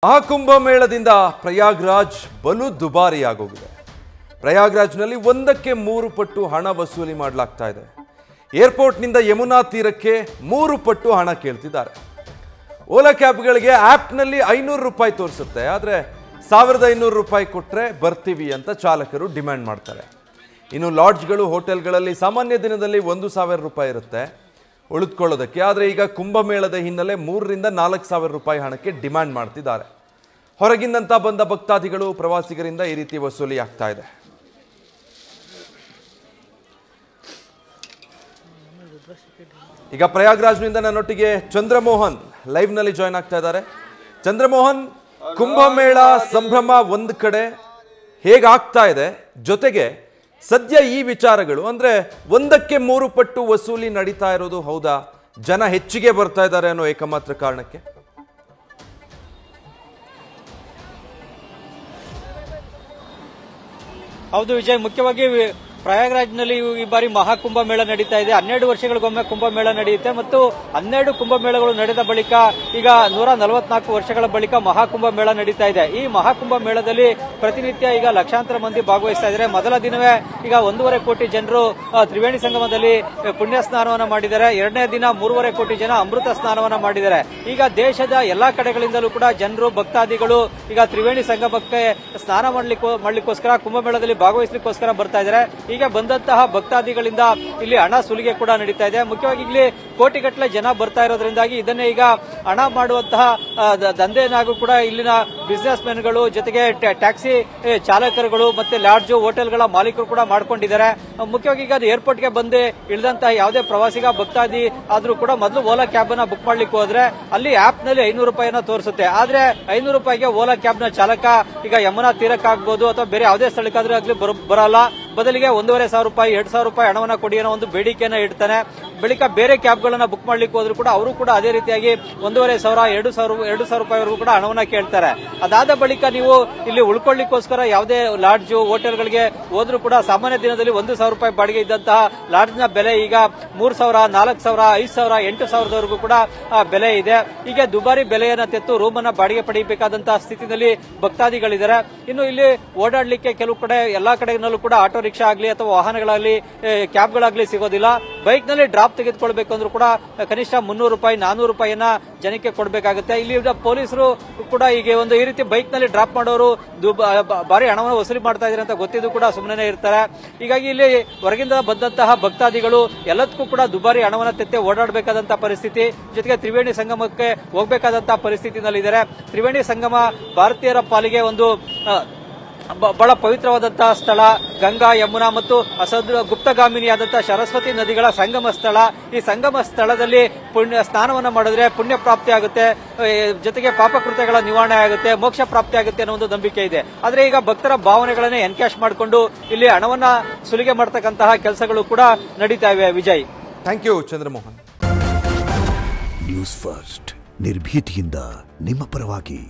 ಮಹಾಕುಂಭ ಮೇಳದಿಂದ ಪ್ರಯಾಗ್ರಾಜ್ ಬಲು ದುಬಾರಿಯಾಗೋಗಿದೆ. ಪ್ರಯಾಗ್ರಾಜ್ನಲ್ಲಿ ಒಂದಕ್ಕೆ 3 ಪಟ್ಟು ಹಣ ವಸೂಲಿ ಮಾಡಲಾಗ್ತಾ ಇದೆ. ಏರ್ಪೋರ್ಟ್ನಿಂದ ಯಮುನಾ ತೀರಕ್ಕೆ 3 ಪಟ್ಟು ಹಣ ಕೇಳ್ತಿದ್ದಾರೆ. ಓಲಾ ಕ್ಯಾಬ್ಗಳಿಗೆ ಆ್ಯಪ್ನಲ್ಲಿ 500 ರೂಪಾಯಿ ತೋರಿಸುತ್ತೆ, ಆದರೆ 1500 ರೂಪಾಯಿ ಕೊಟ್ಟರೆ ಬರ್ತೀವಿ ಅಂತ ಚಾಲಕರು ಡಿಮ್ಯಾಂಡ್ ಮಾಡ್ತಾರೆ. ಇನ್ನು ಲಾಡ್ಜ್ಗಳು, ಹೋಟೆಲ್ಗಳಲ್ಲಿ ಸಾಮಾನ್ಯ ದಿನದಲ್ಲಿ 1000 ರೂಪಾಯಿ ಇರುತ್ತೆ ಉಳಿದುಕೊಳ್ಳೋದಕ್ಕೆ. ಆದರೆ ಈಗ ಕುಂಭಮೇಳದ ಹಿನ್ನೆಲೆ 3ರಿಂದ 4000 ರೂಪಾಯಿ ಹಣಕ್ಕೆ ಡಿಮ್ಯಾಂಡ್ ಮಾಡ್ತಿದ್ದಾರೆ. ಹೊರಗಿಂದಂತ ಬಂದ ಭಕ್ತಾದಿಗಳು, ಪ್ರವಾಸಿಗರಿಂದ ಈ ರೀತಿ ವಸೂಲಿ ಆಗ್ತಾ ಇದೆ. ಈಗ ಪ್ರಯಾಗ್ರಾಜ್ನಿಂದ ನನ್ನೊಟ್ಟಿಗೆ ಚಂದ್ರಮೋಹನ್ ಲೈವ್ನಲ್ಲಿ ಜಾಯ್ನ್ ಆಗ್ತಾ ಇದ್ದಾರೆ. ಚಂದ್ರಮೋಹನ್, ಕುಂಭಮೇಳ ಸಂಭ್ರಮ ಒಂದು ಕಡೆ ಹೇಗಾಗ್ತಾ ಇದೆ, ಜೊತೆಗೆ ಸದ್ಯ ಈ ವಿಚಾರಗಳು ಅಂದ್ರೆ ಒಂದಕ್ಕೆ 3 ಪಟ್ಟು ವಸೂಲಿ ನಡೀತಾ ಇರೋದು ಹೌದಾ? ಜನ ಹೆಚ್ಚಿಗೆ ಬರ್ತಾ ಇದ್ದಾರೆ ಅನ್ನೋ ಏಕಮಾತ್ರ ಕಾರಣಕ್ಕೆ? ಹೌದು ವಿಜಯ್, ಮುಖ್ಯವಾಗಿ ಪ್ರಯಾಗ್ರಾಜ್ನಲ್ಲಿ ಈ ಬಾರಿ ಮಹಾಕುಂಭ ಮೇಳ ನಡೀತಾ ಇದೆ. 12 ವರ್ಷಗಳಿಗೊಮ್ಮೆ ಕುಂಭಮೇಳ ನಡೆಯುತ್ತೆ ಮತ್ತು 12 ಕುಂಭಮೇಳಗಳು ನಡೆದ ಬಳಿಕ ಈಗ 144 ವರ್ಷಗಳ ಬಳಿಕ ಮಹಾಕುಂಭ ಮೇಳ ನಡೀತಾ ಇದೆ. ಈ ಮಹಾಕುಂಭ ಮೇಳದಲ್ಲಿ ಪ್ರತಿನಿತ್ಯ ಈಗ ಲಕ್ಷಾಂತರ ಮಂದಿ ಭಾಗವಹಿಸ್ತಾ ಇದ್ದಾರೆ. ಮೊದಲ ದಿನವೇ ಈಗ 1.5 ಕೋಟಿ ಜನರು ತ್ರಿವೇಣಿ ಸಂಗಮದಲ್ಲಿ ಪುಣ್ಯ ಸ್ನಾನವನ್ನ ಮಾಡಿದ್ದಾರೆ. ಎರಡನೇ ದಿನ 3.5 ಕೋಟಿ ಜನ ಅಮೃತ ಸ್ನಾನವನ್ನ ಮಾಡಿದ್ದಾರೆ. ಈಗ ದೇಶದ ಎಲ್ಲಾ ಕಡೆಗಳಿಂದಲೂ ಕೂಡ ಜನರು, ಭಕ್ತಾದಿಗಳು ಈಗ ತ್ರಿವೇಣಿ ಸಂಗಮಕ್ಕೆ ಸ್ನಾನ ಮಾಡ್ಲಿಕ್ಕೋಸ್ಕರ, ಕುಂಭಮೇಳದಲ್ಲಿ ಭಾಗವಹಿಸಲಿಕ್ಕೋಸ್ಕರ ಬರ್ತಾ ಇದ್ದಾರೆ. ಈಗ ಬಂದಂತಹ ಭಕ್ತಾದಿಗಳಿಂದ ಇಲ್ಲಿ ಹಣ ಸುಲಿಗೆ ಕೂಡ ನಡೀತಾ ಇದೆ. ಮುಖ್ಯವಾಗಿ ಇಲ್ಲಿ ಕೋಟಿಗಟ್ಟಲೆ ಜನ ಬರ್ತಾ ಇರೋದ್ರಿಂದಾಗಿ ಇದನ್ನೇ ಈಗ ಹಣ ಮಾಡುವಂತಹ ದಂಧೆಯನ್ನಾಗೂ ಕೂಡ ಇಲ್ಲಿನ ಬಿಸಿನೆಸ್ ಮೆನ್ಗಳು, ಜೊತೆಗೆ ಟ್ಯಾಕ್ಸಿ ಚಾಲಕರುಗಳು ಮತ್ತೆ ಲಾಡ್ಜ್, ಹೋಟೆಲ್ಗಳ ಮಾಲೀಕರು ಕೂಡ ಮಾಡ್ಕೊಂಡಿದ್ದಾರೆ. ಮುಖ್ಯವಾಗಿ ಈಗ ಏರ್ಪೋರ್ಟ್ಗೆ ಬಂದು ಇಳಿದಂತಹ ಯಾವುದೇ ಪ್ರವಾಸಿಗ, ಭಕ್ತಾದಿ ಆದ್ರೂ ಕೂಡ ಮೊದಲು ಓಲಾ ಕ್ಯಾಬ್ ಅನ್ನ ಬುಕ್ ಮಾಡ್ಲಿಕ್ಕೆ ಹೋದ್ರೆ ಅಲ್ಲಿ ಆಪ್ ನಲ್ಲಿ 500 ರೂಪಾಯಿನ ತೋರಿಸುತ್ತೆ. ಆದ್ರೆ 500 ರೂಪಾಯಿಗೆ ಓಲಾ ಕ್ಯಾಬ್ ನ ಚಾಲಕ ಈಗ ಯಮುನಾ ತೀರಕ್ಕಾಗಬಹುದು ಅಥವಾ ಬೇರೆ ಯಾವುದೇ ಸ್ಥಳಕ್ಕಾದ್ರೂ ಆಗ್ಲಿ ಬರಲ್ಲ. ಬದಲಿಗೆ 1500 ರೂಪಾಯಿ, 2000 ರೂಪಾಯಿ ಹಣವನ್ನ ಕೊಡಿ ಅನ್ನೋ ಒಂದು ಬೇಡಿಕೆಯನ್ನ ಇಡ್ತಾನೆ. ಬಳಿಕ ಬೇರೆ ಕ್ಯಾಬ್ಗಳನ್ನ ಬುಕ್ ಮಾಡ್ಲಿಕ್ಕೆ ಹೋದ್ರು ಕೂಡ ಅವರು ಕೂಡ ಅದೇ ರೀತಿಯಾಗಿ 1500, 2000 ರೂಪಾಯಿವರೆಗೂ ಕೂಡ ಹಣವನ್ನ ಕೇಳ್ತಾರೆ. ಅದಾದ ಬಳಿಕ ನೀವು ಇಲ್ಲಿ ಉಳ್ಕೊಳ್ಳಿಕ್ಕೋಸ್ಕರ ಯಾವುದೇ ಲಾಡ್ಜ್, ಹೋಟೆಲ್ಗಳಿಗೆ ಹೋದ್ರೂ ಕೂಡ ಸಾಮಾನ್ಯ ದಿನದಲ್ಲಿ 1000 ರೂಪಾಯಿ ಬಾಡಿಗೆ ಇದ್ದಂತಹ ಲಾಡ್ಜ್ ನ ಬೆಲೆ ಈಗ 3000, 4000, 5000, 8000ವರೆಗೂ ಕೂಡ ಬೆಲೆ ಇದೆ. ಹೀಗೆ ದುಬಾರಿ ಬೆಲೆಯನ್ನ ತೆತ್ತು ರೂಮ್ ಅನ್ನ ಬಾಡಿಗೆ ಪಡೆಯಬೇಕಾದಂತಹ ಸ್ಥಿತಿನಲ್ಲಿ ಭಕ್ತಾದಿಗಳಿದ್ದಾರೆ. ಇನ್ನು ಇಲ್ಲಿ ಓಡಾಡ್ಲಿಕ್ಕೆ ಕೆಲವು ಕಡೆ, ಎಲ್ಲಾ ಕಡೆನಲ್ಲೂ ಕೂಡ ಆಟೋ ರಿಕ್ಷಾ ಆಗಲಿ ಅಥವಾ ವಾಹನಗಳಾಗಲಿ, ಕ್ಯಾಬ್ಗಳಾಗ್ಲಿ ಸಿಗೋದಿಲ್ಲ. ಬೈಕ್ ನಲ್ಲಿ ಡ್ರಾಪ್ ತೆಗೆದುಕೊಳ್ಬೇಕು ಅಂದ್ರೂ ಕೂಡ ಕನಿಷ್ಠ 300 ರೂಪಾಯಿ, 400 ರೂಪಾಯಿಯನ್ನ ಜನಕ್ಕೆ ಕೊಡಬೇಕಾಗುತ್ತೆ. ಇಲ್ಲಿ ಪೊಲೀಸರು ಕೂಡ ಈಗ ಈ ರೀತಿ ಬೈಕ್ ನಲ್ಲಿ ಡ್ರಾಪ್ ಮಾಡೋರು ಭಾರಿ ಹಣವನ್ನು ವಸೂಲಿ ಮಾಡ್ತಾ ಇದ್ದಾರೆ ಅಂತ ಗೊತ್ತಿದ್ದು ಕೂಡ ಸುಮ್ಮನೆ ಇರ್ತಾರೆ. ಹೀಗಾಗಿ ಇಲ್ಲಿ ಹೊರಗಿಂದ ಬಂದಂತಹ ಭಕ್ತಾದಿಗಳು ಎಲ್ಲದಕ್ಕೂ ಕೂಡ ದುಬಾರಿ ಹಣವನ್ನು ತೆತ್ತೆ ಓಡಾಡಬೇಕಾದಂತಹ ಪರಿಸ್ಥಿತಿ, ಜೊತೆಗೆ ತ್ರಿವೇಣಿ ಸಂಗಮಕ್ಕೆ ಹೋಗಬೇಕಾದಂತಹ ಪರಿಸ್ಥಿತಿನಲ್ಲಿದ್ದಾರೆ. ತ್ರಿವೇಣಿ ಸಂಗಮ ಭಾರತೀಯರ ಪಾಲಿಗೆ ಒಂದು ಬಹಳ ಪವಿತ್ರವಾದಂತಹ ಸ್ಥಳ. ಗಂಗಾ, ಯಮುನಾ ಮತ್ತು ಗುಪ್ತಗಾಮಿನಿಯಾದಂತಹ ಸರಸ್ವತಿ ನದಿಗಳ ಸಂಗಮ ಸ್ಥಳ. ಈ ಸಂಗಮ ಸ್ಥಳದಲ್ಲಿ ಸ್ನಾನವನ್ನ ಮಾಡಿದ್ರೆ ಪುಣ್ಯ ಪ್ರಾಪ್ತಿ ಆಗುತ್ತೆ, ಜೊತೆಗೆ ಪಾಪಕೃತ್ಯಗಳ ನಿವಾರಣೆ ಆಗುತ್ತೆ, ಮೋಕ್ಷ ಪ್ರಾಪ್ತಿ ಆಗುತ್ತೆ ಅನ್ನೋ ಒಂದು ನಂಬಿಕೆ ಇದೆ. ಆದ್ರೆ ಈಗ ಭಕ್ತರ ಭಾವನೆಗಳನ್ನೇ ಎನ್ಕ್ಯಾಶ್ ಮಾಡಿಕೊಂಡು ಇಲ್ಲಿ ಹಣವನ್ನ ಸುಲಿಗೆ ಮಾಡತಕ್ಕಂತಹ ಕೆಲಸಗಳು ಕೂಡ ನಡೀತಾ ಇವೆ. Vijay, thank you Chandramohan. News first, ನಿರ್ಭೀತಿಯಿಂದ ನಿಮ್ಮ ಪರವಾಗಿ.